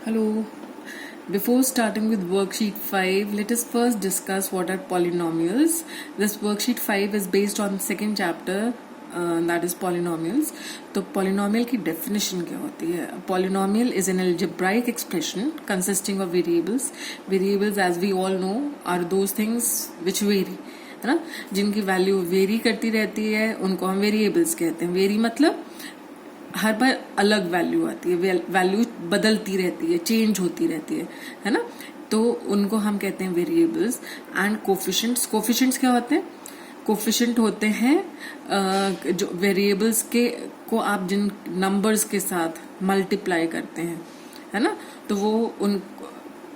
Hello. Before starting with worksheet 5, let us first discuss what are polynomials. This worksheet 5 is based on second chapter, that is polynomials. तो polynomial की definition क्या होती है? Polynomial is an algebraic expression consisting of variables. Variables, as we all know, are those things which vary. है ना, जिनकी value very करती रहती है उनको हम वेरिएबल्स कहते हैं. वेरी मतलब हर बार अलग वैल्यू आती है, वैल्यू बदलती रहती है, चेंज होती रहती है ना. तो उनको हम कहते हैं वेरिएबल्स. एंड कोफिशिएंट्स, कोफिशिएंट्स क्या होते हैं? कोफिशिएंट होते हैं जो वेरिएबल्स के को आप जिन नंबर्स के साथ मल्टीप्लाई करते हैं, है ना. तो वो उन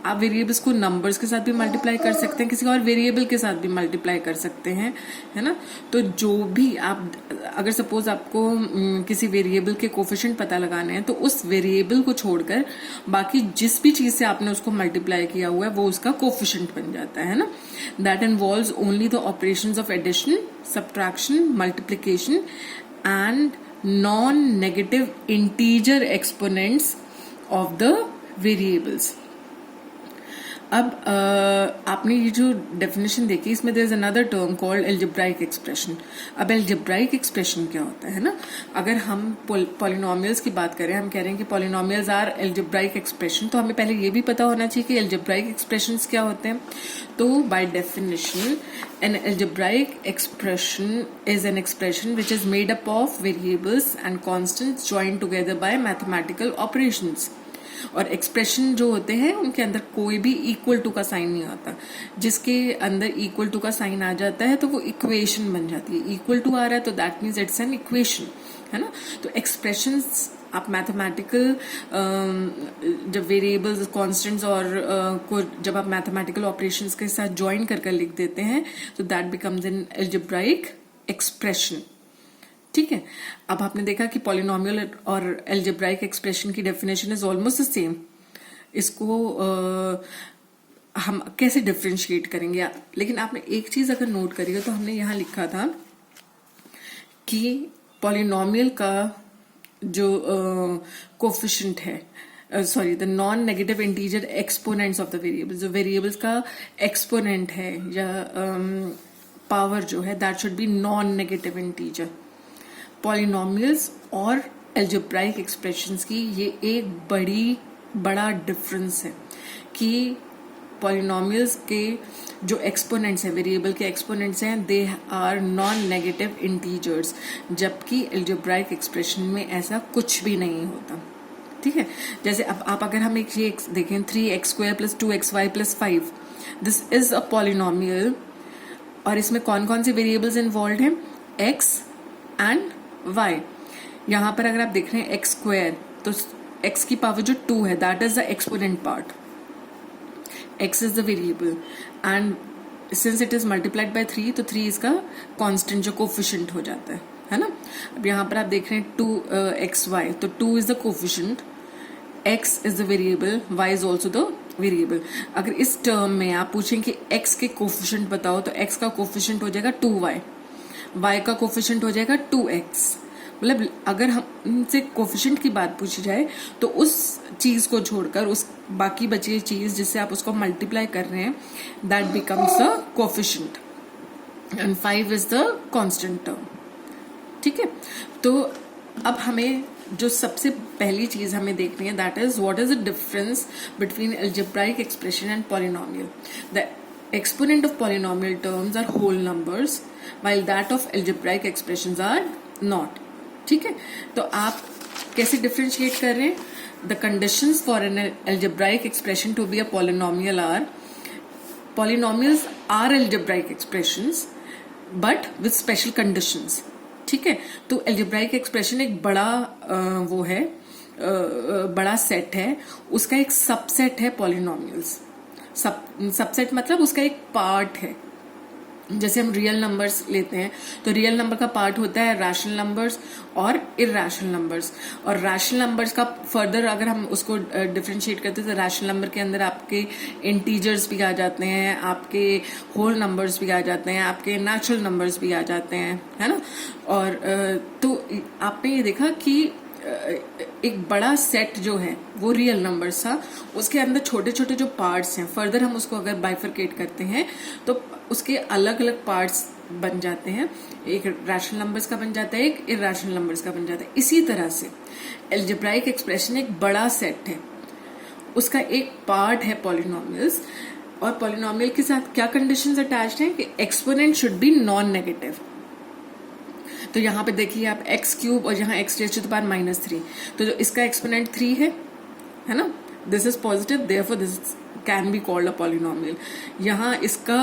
आप वेरिएबल्स को नंबर्स के साथ भी मल्टीप्लाई कर सकते हैं, किसी और वेरिएबल के साथ भी मल्टीप्लाई कर सकते हैं, है ना. तो जो भी आप, अगर सपोज आपको किसी वेरिएबल के कोफिशिएंट पता लगाने हैं तो उस वेरिएबल को छोड़कर बाकी जिस भी चीज से आपने उसको मल्टीप्लाई किया हुआ है वो उसका कोफिशिएंट बन जाता है ना. That involves only the operations of addition, subtraction, multiplication and non negative integer exponents of the variables. अब आपने ये जो डेफिनेशन देखी, इसमें there is another term called algebraic expression. अब एल्जेब्राइक एक्सप्रेशन क्या होता है ना. अगर हम पॉलिनोमियल्स की बात करें, हम कह रहे हैं कि पॉलिनोमियल्स आर एल्जेब्राइक एक्सप्रेशन, तो हमें पहले ये भी पता होना चाहिए कि एल्जेब्राइक एक्सप्रेशंस क्या होते हैं. तो by definition N algebraic expression is an expression which is made up of variables and constants join together by mathematical operations. और एक्सप्रेशन जो होते हैं उनके अंदर कोई भी इक्वल टू का साइन नहीं आता. जिसके अंदर इक्वल टू का साइन आ जाता है तो वो इक्वेशन बन जाती है. इक्वल टू आ रहा है तो that means it's an equation, है ना. तो एक्सप्रेशंस आप मैथमेटिकल जब वेरिएबल्स, कॉन्स्टेंट्स और को जब आप मैथमेटिकल ऑपरेशंस के साथ ज्वाइन कर लिख देते हैं तो that becomes N algebraic expression. ठीक है. अब आपने देखा कि पॉलिनोमियल और एल्जेब्राइक एक्सप्रेशन की definition is almost the same. इसको हम कैसे डिफरेंशिएट करेंगे? लेकिन आपने एक चीज अगर नोट करिएगा तो हमने यहां लिखा था कि पॉलिनोमियल का जो कोफिशिएंट है, sorry, the non negative integer exponents of the variables, जो वेरिएबल्स का एक्सपोनेंट है या पावर जो है, that should be non negative integer. Polynomials और एल्जेब्राइक एक्सप्रेशंस की ये एक बड़ा डिफरेंस है कि पॉलिनोमियल्स के जो एक्सपोनेंट्स हैं, वेरिएबल के एक्सपोनेंट्स हैं, they are non negative integers, जबकि एल्जेब्राइक एक्सप्रेशन में ऐसा कुछ भी नहीं होता. ठीक है. जैसे अब आप अगर हम एक ये देखें, 3x² + 2xy + 5, this is a polynomial. और इसमें कौन कौन से वेरिएबल्स इन्वॉल्व हैं? x and y. यहां पर अगर आप देख रहे हैं x² तो x की पावर जो 2 है, that is the exponent part. x is the variable and since it is multiplied by 3 तो 3 इसका कांस्टेंट जो कोफिशिएंट हो जाता है ना. अब यहां पर आप देख रहे हैं 2xy, तो 2 is the coefficient, x is the variable, y is also the variable. अगर इस टर्म में आप पूछें कि x के कोफिशिएंट बताओ तो x का कोफिशिएंट हो जाएगा 2y, y का कोफिशिएंट हो जाएगा 2x. मतलब अगर हमसे कोफिशिएंट की बात पूछी जाए तो उस चीज को छोड़कर उस बाकी बची हुई चीज जिससे आप उसको मल्टीप्लाई कर रहे हैं, that becomes the coefficient and 5 is the constant term. ठीक है. तो अब हमें जो सबसे पहली चीज हमें देखनी है, that is what is the difference between algebraic expression and polynomial. The exponent of polynomial terms are whole numbers while that of algebraic expressions are not. ठीक है. तो आप कैसे डिफरेंशिएट कर रहे हैं? The conditions for an algebraic expression to be a polynomial are, polynomials are algebraic expressions but with special conditions. ठीक है. तो algebraic expression एक बड़ा वो है, बड़ा सेट है, उसका एक सबसेट है पॉलिनोमियल्स. सबसेट मतलब उसका एक पार्ट है. जैसे हम रियल नंबर्स लेते हैं तो रियल नंबर का पार्ट होता है रैशनल नंबर्स और इरैशनल नंबर्स. और रैशनल नंबर्स का फर्दर अगर हम उसको डिफरेंशिएट करते हैं तो रैशनल नंबर के अंदर आपके इंटीजर्स भी आ जाते हैं, आपके होल नंबर्स भी आ जाते हैं, आपके नेचुरल नंबर्स भी आ जाते हैं, है ना. और तो आपने ये देखा कि एक बड़ा सेट जो है वो रियल नंबर्स था, उसके अंदर छोटे छोटे जो पार्ट्स हैं, फर्दर हम उसको अगर बाइफरकेट करते हैं तो उसके अलग अलग पार्ट्स बन जाते हैं, एक रैशनल नंबर्स का बन जाता है, एक इरैशनल नंबर्स का बन जाता है। इसी तरह से एल्जेब्राइक एक्सप्रेशन एक बड़ा सेट है, उसका एक पार्ट है पॉलिनोमियल्स, और पॉलिनोमियल के साथ क्या कंडीशंस अटैच्ड हैं कि exponent should be non negative. तो यहाँ पे देखिए आप एक्स क्यूब और यहाँ x raise to the power -3, तो जो इसका एक्सपोनेंट 3 है ना, this is positive, therefore this can be called a polynomial. यहाँ इसका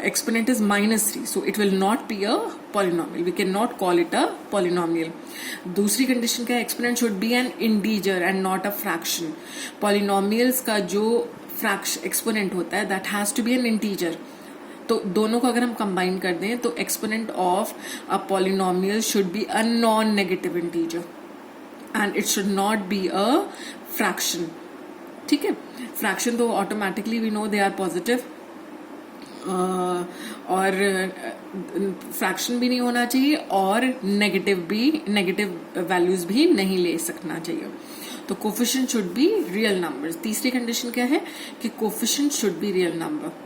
exponent is -3, so it will not be a polynomial, we cannot call it a polynomial. दूसरी condition क्या है, exponent should be an integer and not a fraction. polynomials का जो fraction exponent होता है that has to be an integer. तो दोनों को अगर हम कंबाइन कर दें तो exponent of a polynomial should be a non-negative integer and it should not be a fraction. ठीक है, fraction तो automatically we know they are positive, और फ्रैक्शन भी नहीं होना चाहिए और नेगेटिव वैल्यूज भी नहीं ले सकना चाहिए। तो coefficient should be real numbers. तीसरी कंडीशन क्या है कि coefficient should be real number.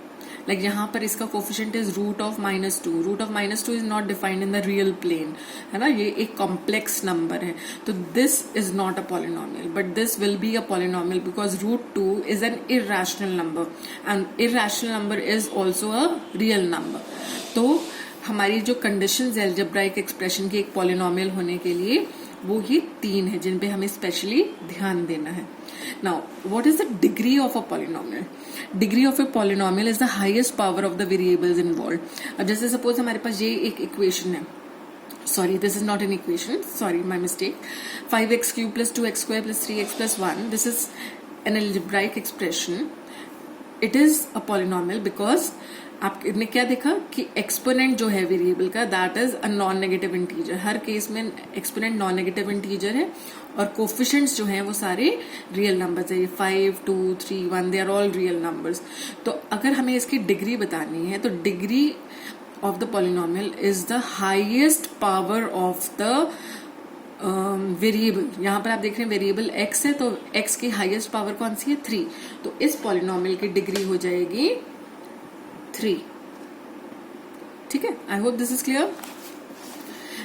Like यहाँ पर इसका coefficient is √2। √2 is not defined in the real plane, है ना, ये एक कॉम्प्लेक्स नंबर है, तो this is not a polynomial, but this will be a polynomial because √2 is an irrational number and irrational number is also a real number. तो हमारी जो conditions है अलजेब्राइक एक्सप्रेशन की एक पॉलिनोमियल होने के लिए वो ही 3 है जिन पे हमें स्पेशली ध्यान देना है। Now what is the degree of a polynomial? Degree of a polynomial is the highest power of the variables involve. अब जैसे सपोज हमारे पास ये एक इक्वेशन है, sorry this is not an equation, sorry my mistake, 5x³ + 2x² + 3x + 1, this is an algebraic expression, it is a polynomial because आपने क्या देखा कि एक्सपोनेंट जो है वेरिएबल का that is a non negative integer. Her case में exponent non negative integer है और कोफिशिएंट्स जो हैं वो सारे रियल नंबर्स है, 5, 2, 3, 1 they are all real numbers. तो अगर हमें इसकी डिग्री बतानी है तो degree of the polynomial is the highest power of the variable. यहाँ पर आप देख रहे हैं वेरिएबल x है, तो x की हाईएस्ट पावर कौन सी है? 3। तो इस पॉलिनोमियल की डिग्री हो जाएगी 3। ठीक है, आई होप दिस इज क्लियर।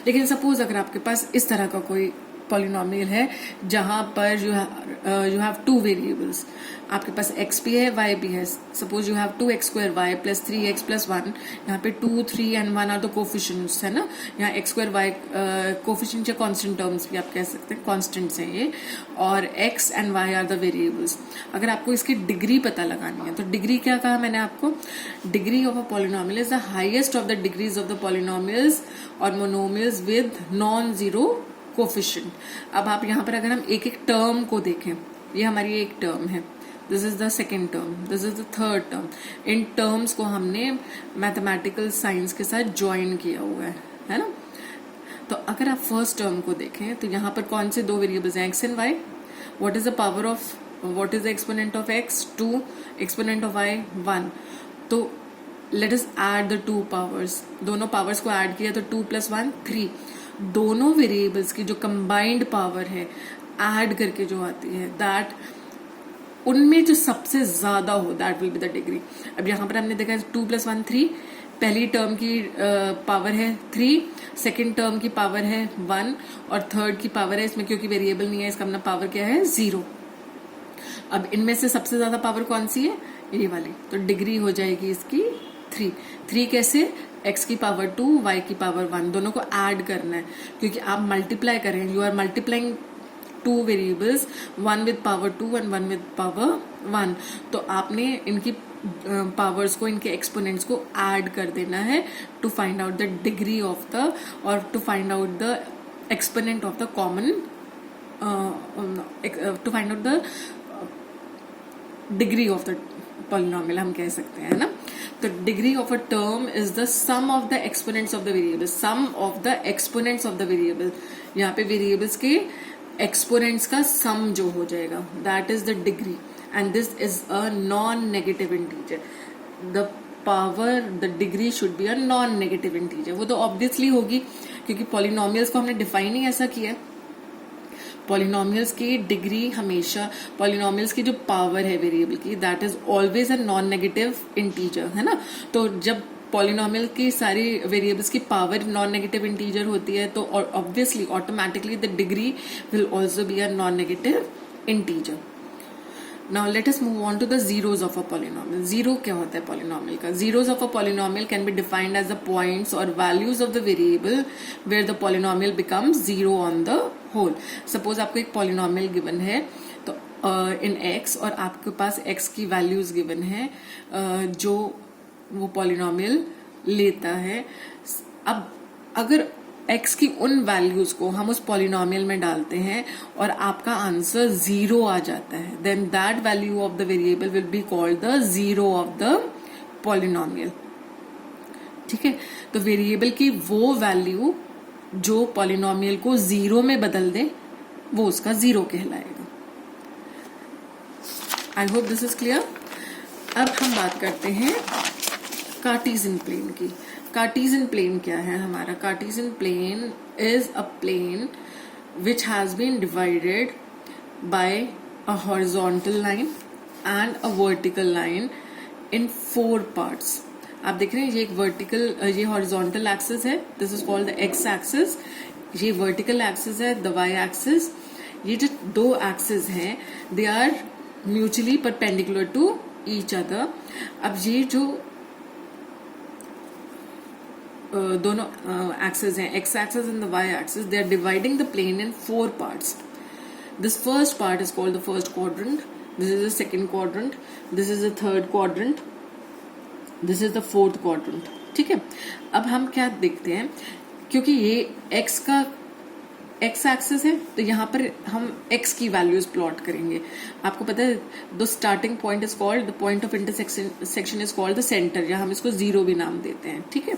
लेकिन सपोज अगर आपके पास इस तरह का कोई पॉलिनोमियल है जहां पर यू हैव 2 वेरिएबल्स, आपके पास x भी है y भी है, suppose you have 2x² y + 3x + 1, यहाँ पे 2, 3 and 1 आर द कोफिशिएंट्स, है ना। यहाँ x² y कोफिशिएंट या कांस्टेंट टर्म्स भी आप कह सकते हैं, कांस्टेंट्स हैं ये, और x and y are the variables. अगर आपको इसकी डिग्री पता लगानी है तो डिग्री क्या कहा मैंने आपको? Degree of a polynomial is the highest of the degrees of the polynomials और monomials with non zero coefficient. अब आप यहाँ पर अगर हम एक एक टर्म को देखें, ये हमारी एक टर्म है, this is the second term, this is the third term. In terms को हमने मैथमेटिकल साइंस के साथ ज्वाइन किया हुआ है ना। तो अगर आप फर्स्ट टर्म को देखें तो यहाँ पर कौन से 2 वेरिएबल्स हैं? x and y। What is the power of, what is the exponent of x? 2, exponent of y 1। तो let us add the 2 powers, दोनों पावर्स को ऐड किया तो 2 + 1 3। दोनों वेरिएबल्स की जो कंबाइंड पावर है ऐड करके जो आती है दैट, उनमें जो सबसे ज्यादा हो that will be the degree. अब यहाँ पर हमने देखा 2 + 1 3, पहली टर्म की पावर है 3, सेकेंड टर्म की पावर है 1 और थर्ड की पावर है, इसमें क्योंकि वेरिएबल नहीं है इसका अपना पावर क्या है? 0। अब इनमें से सबसे ज्यादा पावर कौन सी है? ये वाली। तो डिग्री हो जाएगी इसकी 3। कैसे? x की पावर 2, y की पावर 1, दोनों को ऐड करना है क्योंकि आप मल्टीप्लाई करें, you are multiplying 2 variables, 1 with power 2 and 1 with power 1। तो आपने इनकी पावर्स को, इनके एक्सपोनेंट्स को ऐड कर देना है to find out the degree of the, और to find out the exponent of the common, to find out the degree of the polynomial हम कह सकते हैं ना। तो degree of a term is the sum of the exponents of the variable, sum of the exponents of the variable. यहाँ पे variables के exponents का सम जो हो जाएगा that is the degree, and this is a non negative integer. The power, the degree should be a non negative integer. वो तो obviously होगी क्योंकि पॉलिनोमियल्स को हमने डिफाइन ही ऐसा किया, पॉलिनोमियल्स की डिग्री हमेशा, पॉलिनोमियल्स की जो पावर है वेरिएबल की, that is always a non negative integer, है ना। तो जब पॉलिनोमियल की सारी वेरिएबल्स की पावर नॉन नेगेटिव इंटीजर होती है तो obviously automatically the degree will also be a non negative integer. Now let us move on to the zeros of a polynomial. Zero क्या होता है polynomial का? Zeros of a polynomial can be defined as the points or values of the variable where the polynomial becomes zero on the whole. Suppose आपको एक polynomial given है तो in x और आपके पास x की values given है जो वो polynomial लेता है. अब अगर x की उन वैल्यूज को हम उस पॉलिनोमियल में डालते हैं और आपका आंसर 0 आ जाता है, then that value of the variable will be called the zero of the polynomial. ठीक है, तो वेरिएबल की वो वैल्यू जो पॉलिनोमियल को 0 में बदल दे वो उसका जीरो कहलाएगा. I hope this is clear. अब हम बात करते हैं कार्टेशियन प्लेन की. कार्टेशियन प्लेन क्या है हमारा? Cartesian plane is a plane which has been divided by a horizontal line and a vertical line in 4 parts. आप देख रहे हैं ये एक वर्टिकल, ये हॉरिजॉन्टल एक्सिस है, this is called the x axis. ये वर्टिकल एक्सिस है, द वाई एक्सिस. ये जो 2 एक्सिस हैं they are mutually perpendicular to each other. अब ये जो दोनों एक्सेस हैं, x axes and the y axes, they are dividing the plane in 4 parts. This first part is called the first quadrant, this is the second quadrant, this is the third quadrant, this is the fourth quadrant. ठीक है, अब हम क्या देखते हैं, क्योंकि ये x का एक्स एक्सिस है तो यहाँ पर हम एक्स की वैल्यूज प्लॉट करेंगे. आपको पता है the starting point is called, the point of intersection is called the centre, या हम इसको जीरो भी नाम देते हैं. ठीक है,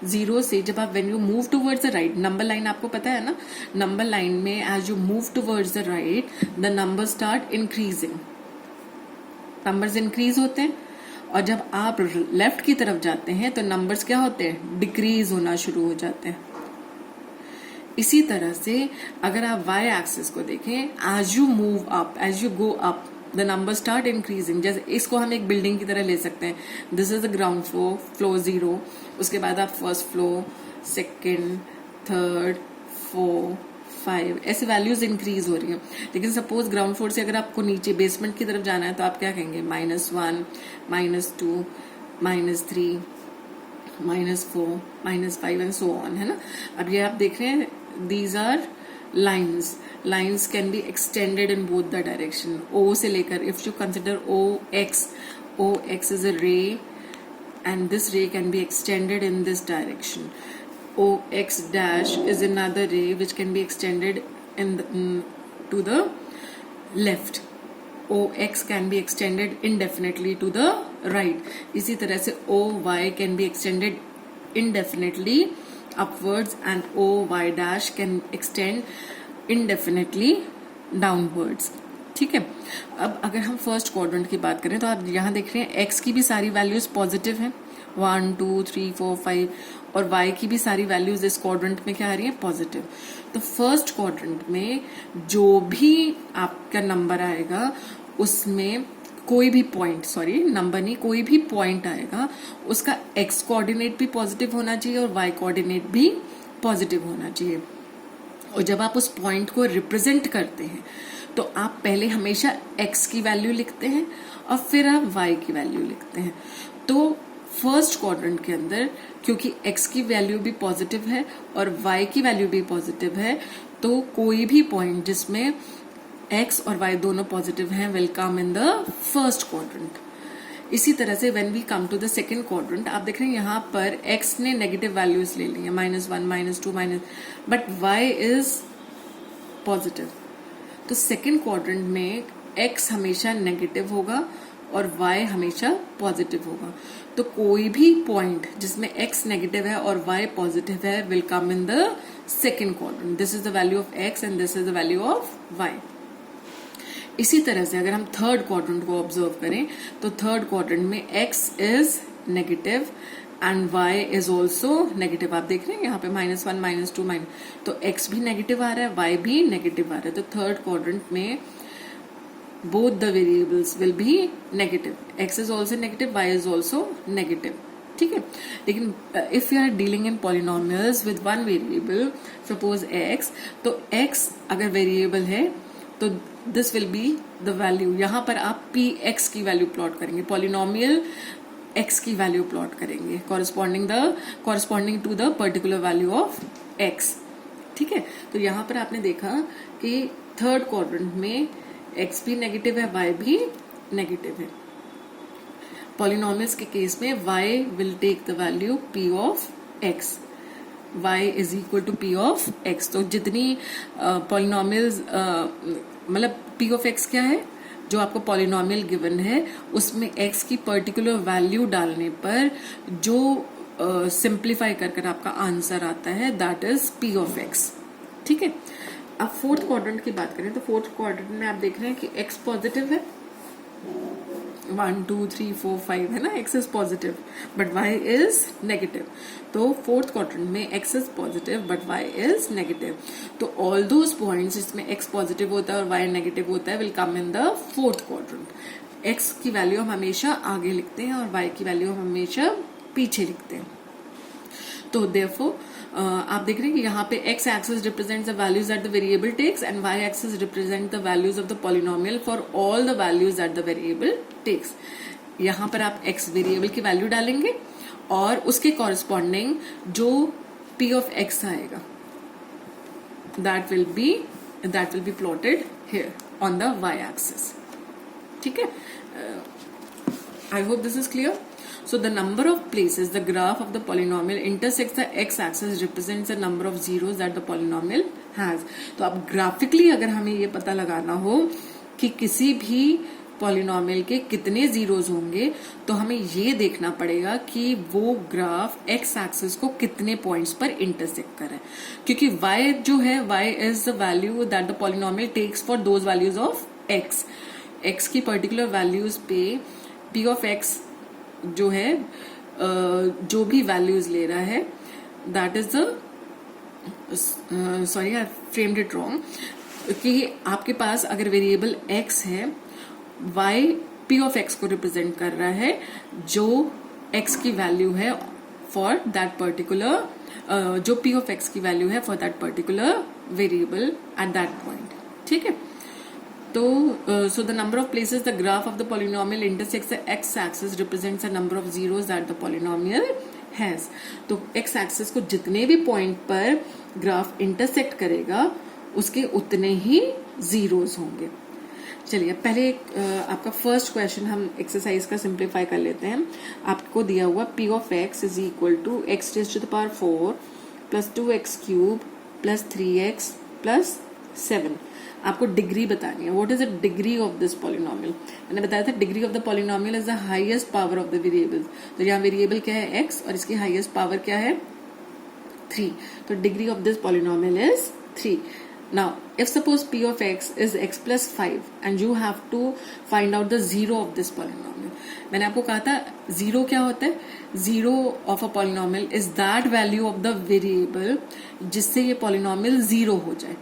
जीरो से जब आप when you move towards the right, number line आपको पता है ना, नंबर लाइन में as you move towards the right the number start increasing, numbers increase होते हैं. और जब आप लेफ्ट की तरफ जाते हैं तो नंबर्स क्या होते हैं? डिक्रीज होना शुरू हो जाते हैं. इसी तरह से अगर आप वाई एक्सिस को देखें, as you move up, as you go up the number start increasing. जैसे इसको हम एक बिल्डिंग की तरह ले सकते हैं, this is the ground floor, floor 0, उसके बाद आप फर्स्ट फ्लोर, सेकेंड, थर्ड, 4, 5 ऐसे वैल्यूज इंक्रीज हो रही हैं. लेकिन सपोज ग्राउंड फ्लोर से अगर आपको नीचे बेसमेंट की तरफ जाना है तो आप क्या कहेंगे? -1, -2, -3, -4, -5 एंड सो ऑन, है ना. अब ये आप देख रहे हैं, these are lines. Lines can be extended in both the direction. O से लेकर, if you consider O X is a ray and this ray can be extended in this direction. OX dash is another ray which can be extended to the left. OX can be extended indefinitely to the right. इसी तरह से OY can be extended indefinitely upwards and OY dash can extend indefinitely downwards. ठीक है, अब अगर हम first quadrant की बात करें तो आप यहाँ देख रहे हैं एक्स की भी सारी वैल्यूज पॉजिटिव हैं, 1, 2, 3, 4, 5, और वाई की भी सारी वैल्यूज इस क्वाड्रेंट में क्या आ रही है? पॉजिटिव. तो फर्स्ट क्वाड्रेंट में जो भी आपका नंबर आएगा उसमें कोई भी पॉइंट, सॉरी नंबर नहीं, कोई भी पॉइंट आएगा उसका एक्स कोऑर्डिनेट भी पॉजिटिव होना चाहिए और वाई कोऑर्डिनेट भी पॉजिटिव होना चाहिए. और जब आप उस पॉइंट को रिप्रेजेंट करते हैं तो आप पहले हमेशा x की वैल्यू लिखते हैं और फिर आप y की वैल्यू लिखते हैं. तो फर्स्ट क्वाड्रेंट के अंदर क्योंकि x की वैल्यू भी पॉजिटिव है और y की वैल्यू भी पॉजिटिव है, तो कोई भी पॉइंट जिसमें x और y दोनों पॉजिटिव हैं will come in the first quadrant. इसी तरह से when we come to the second quadrant, आप देख रहे हैं यहाँ पर x ने नेगेटिव वैल्यूज ले ली है, -1, -2, बट y इज पॉजिटिव. तो सेकेंड क्वाड्रेंट में x हमेशा नेगेटिव होगा और y हमेशा पॉजिटिव होगा. तो कोई भी पॉइंट जिसमें x नेगेटिव है और y पॉजिटिव है will come in the second quadrant. This is the value of x and this is the value of y. इसी तरह से अगर हम थर्ड क्वाड्रेंट को ऑब्जर्व करें तो थर्ड क्वाड्रेंट में x is negative and y is also negative. आप देख रहे हैं यहाँ पे -1 -2 माइनस, तो x भी नेगेटिव आ रहा है, y भी नेगेटिव आ रहा है। तो थर्ड क्वाड्रेंट में both the variables will be negative, x is also negative, y is also negative, ठीक है। लेकिन if you are dealing in polynomials with one variable, suppose x, तो x अगर variable है तो this will be the value। यहाँ पर आप px की वैल्यू प्लॉट करेंगे, पॉलिनोमियल x की वैल्यू प्लॉट करेंगे corresponding to the particular value of x, ठीक है। तो यहाँ पर आपने देखा कि थर्ड क्वाड्रेंट में x भी नेगेटिव है, y भी नेगेटिव है। पॉलिनोमियल्स के केस में y will take the value p of x, y is equal to p of x। तो जितनी पॉलिनोमियल्स मतलब p ऑफ x क्या है, जो आपको पॉलिनोमियल गिवन है उसमें x की पर्टिकुलर वैल्यू डालने पर जो सिंप्लीफाई कर आपका आंसर आता है that is p of x, ठीक है। अब फोर्थ क्वाड्रेंट की बात करें तो फोर्थ क्वाड्रेंट में आप देख रहे हैं कि x पॉजिटिव है, 1 2 3 4 5 है ना, x is positive but y is negative. तो फोर्थ क्वाड्रेंट में x is positive but y is negative. तो ऑल दोज पॉइंट्स जिसमें x पॉजिटिव होता है और y नेगेटिव होता है will come in the fourth quadrant. x की वैल्यू हम हमेशा आगे लिखते हैं और y की वैल्यू हम हमेशा पीछे लिखते हैं। तो देयरफॉर आप देख रहे हैं कि यहाँ पे x axis represents the values that the variable takes and y axis represent the values of the polynomial for all the values that the variable takes। यहाँ पर आप x वेरिएबल की वैल्यू डालेंगे और उसके कॉरेस्पॉन्डिंग जो p of x आएगा that will be plotted here on the y axis, ठीक है। I hope this is clear। So the number of places the graph of the polynomial intersects the x-axis represents the number of zeros that the polynomial has। तो अब graphically अगर हमें ये पता लगाना हो कि किसी भी पॉलिनोमियल के कितने जीरोज होंगे तो हमें ये देखना पड़ेगा कि वो ग्राफ एक्स एक्सिस को कितने पॉइंट्स पर इंटरसेक्ट कर रहा है, क्योंकि y जो है y is the value that the polynomial takes for those values of x की पर्टिकुलर वैल्यूज पे p ऑफ x जो है जो भी वैल्यूज ले रहा है that is the sorry I framed it wrong कि आपके पास अगर वेरिएबल x है y p ऑफ x को रिप्रेजेंट कर रहा है जो x की वैल्यू है फॉर दैट पर्टिकुलर जो p ऑफ x की वैल्यू है for that particular variable at that point, ठीक है। तो so the number of places the graph of the polynomial intersects the x-axis represents the number of zeros that the polynomial has। तो x-axis को जितने भी point पर graph intersect करेगा उसके उतने ही जीरोस होंगे। चलिए पहले आपका फर्स्ट क्वेश्चन हम एक्सरसाइज का सिंप्लीफाई कर लेते हैं। आपको दिया हुआ p of x is equal to x raise to the power 4 plus 2x cube plus 3x plus 7। आपको डिग्री बतानी है, what is the degree of this polynomial. मैंने बताया था degree of the polynomial is the highest power of the variable. तो यहाँ variable क्या है x और इसकी हाईएस्ट पावर क्या है 3। तो degree of this polynomial is 3। Now if suppose p of x is x plus 5 and you have to find out the zero of this polynomial। मैंने आपको कहा था जीरो क्या होता है, zero of a polynomial is that value of the variable जिससे ये polynomial zero हो जाए।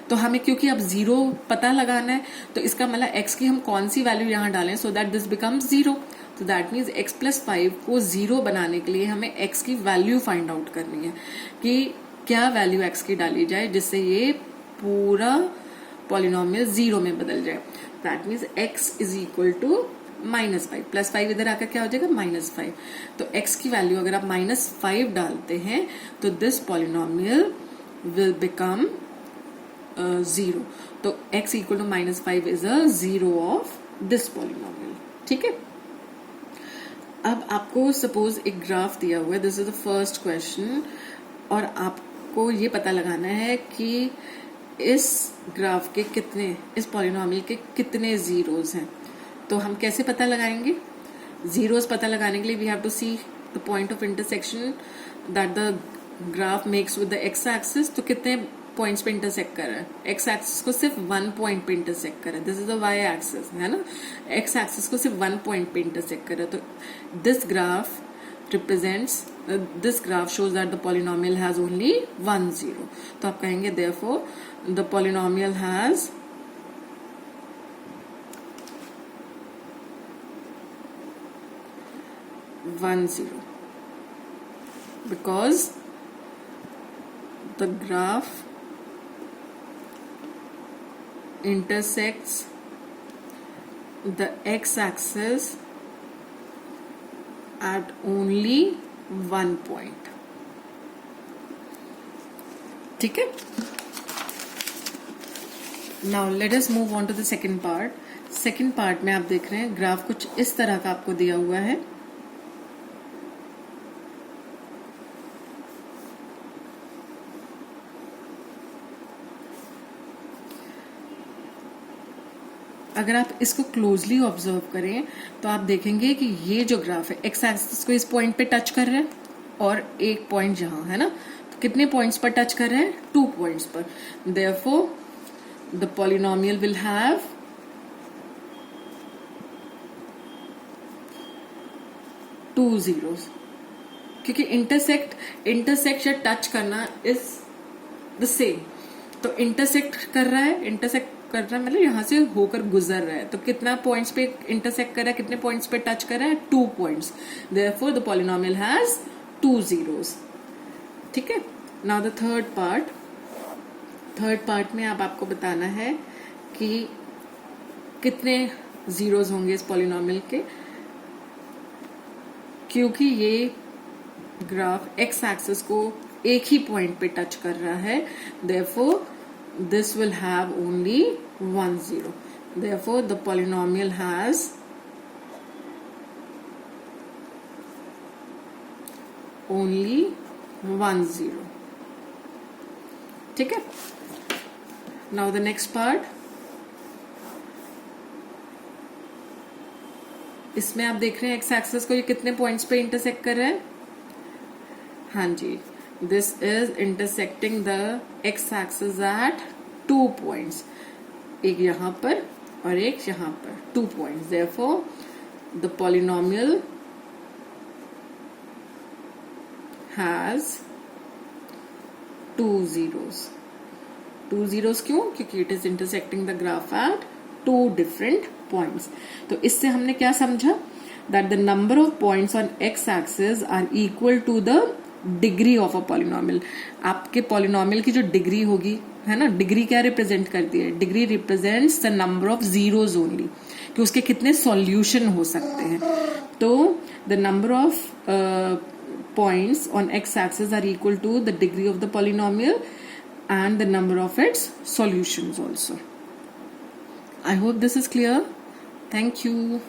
तो हमें क्योंकि अब जीरो पता लगाना है तो इसका मतलब x की हम कौन सी वैल्यू यहाँ डालें so that this becomes zero. तो दैट मीन्स x प्लस 5 को जीरो बनाने के लिए हमें x की वैल्यू फाइंड आउट करनी है कि क्या वैल्यू x की डाली जाए जिससे ये पूरा पॉलिनोमियल जीरो में बदल जाए। That means x is equal to -5 plus 5 इधर आकर क्या हो जाएगा -5। तो x की वैल्यू अगर आप -5 डालते हैं तो this polynomial will become zero. तो x equal to -5 is a zero of this polynomial, ठीक है। अब आपको सपोज एक ग्राफ दिया हुआ है, this is the first question, और आपको ये पता लगाना है कि इस ग्राफ के कितने, इस पॉलिनोमियल के कितने जीरोस हैं। तो हम कैसे पता लगाएंगे, जीरोस पता लगाने के लिए we have to see the point of intersection that the graph makes with the x axis. तो कितने पॉइंट्स पे इंटरसेक्ट कर रहा है, एक्स एक्सिस को सिर्फ 1 पॉइंट पे इंटरसेक्ट कर रहा है, this is the y axis है ना, एक्स एक्सिस को सिर्फ 1 पॉइंट पे इंटरसेक्ट कर रहा है। तो this graph represents this graph shows that the polynomial has only 1 0. तो आप कहेंगे therefore the polynomial has one zero because the graph intersects the x-axis at only one point. ठीक है. Now let us move on to the second part. Second part में आप देख रहे हैं ग्राफ कुछ इस तरह का आपको दिया हुआ है. अगर आप इसको क्लोजली ऑब्जर्व करें तो आप देखेंगे कि ये जो ग्राफ है एक्स एक्सिस को इस पॉइंट पे टच कर रहा है और एक पॉइंट जहां है ना, तो कितने पॉइंट्स पर टच कर रहे हैं? 2 पॉइंट्स पर. Therefore the polynomial will have two zeros, क्योंकि इंटरसेक्ट या टच करना इज द सेम. तो इंटरसेक्ट कर रहा है मतलब यहां से होकर गुजर रहा है. तो कितना पॉइंट्स पे इंटरसेक्ट कर रहा है, कितने पॉइंट्स पे टच कर रहा है? 2 points. Therefore the polynomial has 2 zeros. ठीक है. नाउ द थर्ड पार्ट में आपको बताना है कि कितने जीरोस होंगे इस पॉलिनोमियल के, क्योंकि ये ग्राफ एक्स एक्सिस को एक ही पॉइंट पे टच कर रहा है. Therefore this will have only 1 0. Therefore the polynomial has only 1 0. ठीक है. Now the next part. इसमें आप देख रहे हैं एक्स एक्सिस को ये कितने पॉइंट्स पे इंटरसेक्ट कर रहा है? हाँ जी, this is intersecting the x-axis at 2 points. एक यहाँ पर और एक यहाँ पर 2 points. Therefore, the polynomial has 2 zeros. 2 zeros क्यों? क्योंकि it is intersecting the graph at 2 different points. तो इससे हमने क्या समझा? That the number of points on x-axis are equal to the degree of a polynomial. आपके पॉलिनोमियल की जो डिग्री होगी है ना, डिग्री क्या रिप्रेजेंट करती है? Degree represents the number of zeros only, कि उसके कितने सॉल्यूशन हो सकते हैं. तो the number of points on x axis are equal to the degree of the polynomial and the number of its solutions also. I hope this is clear. Thank you.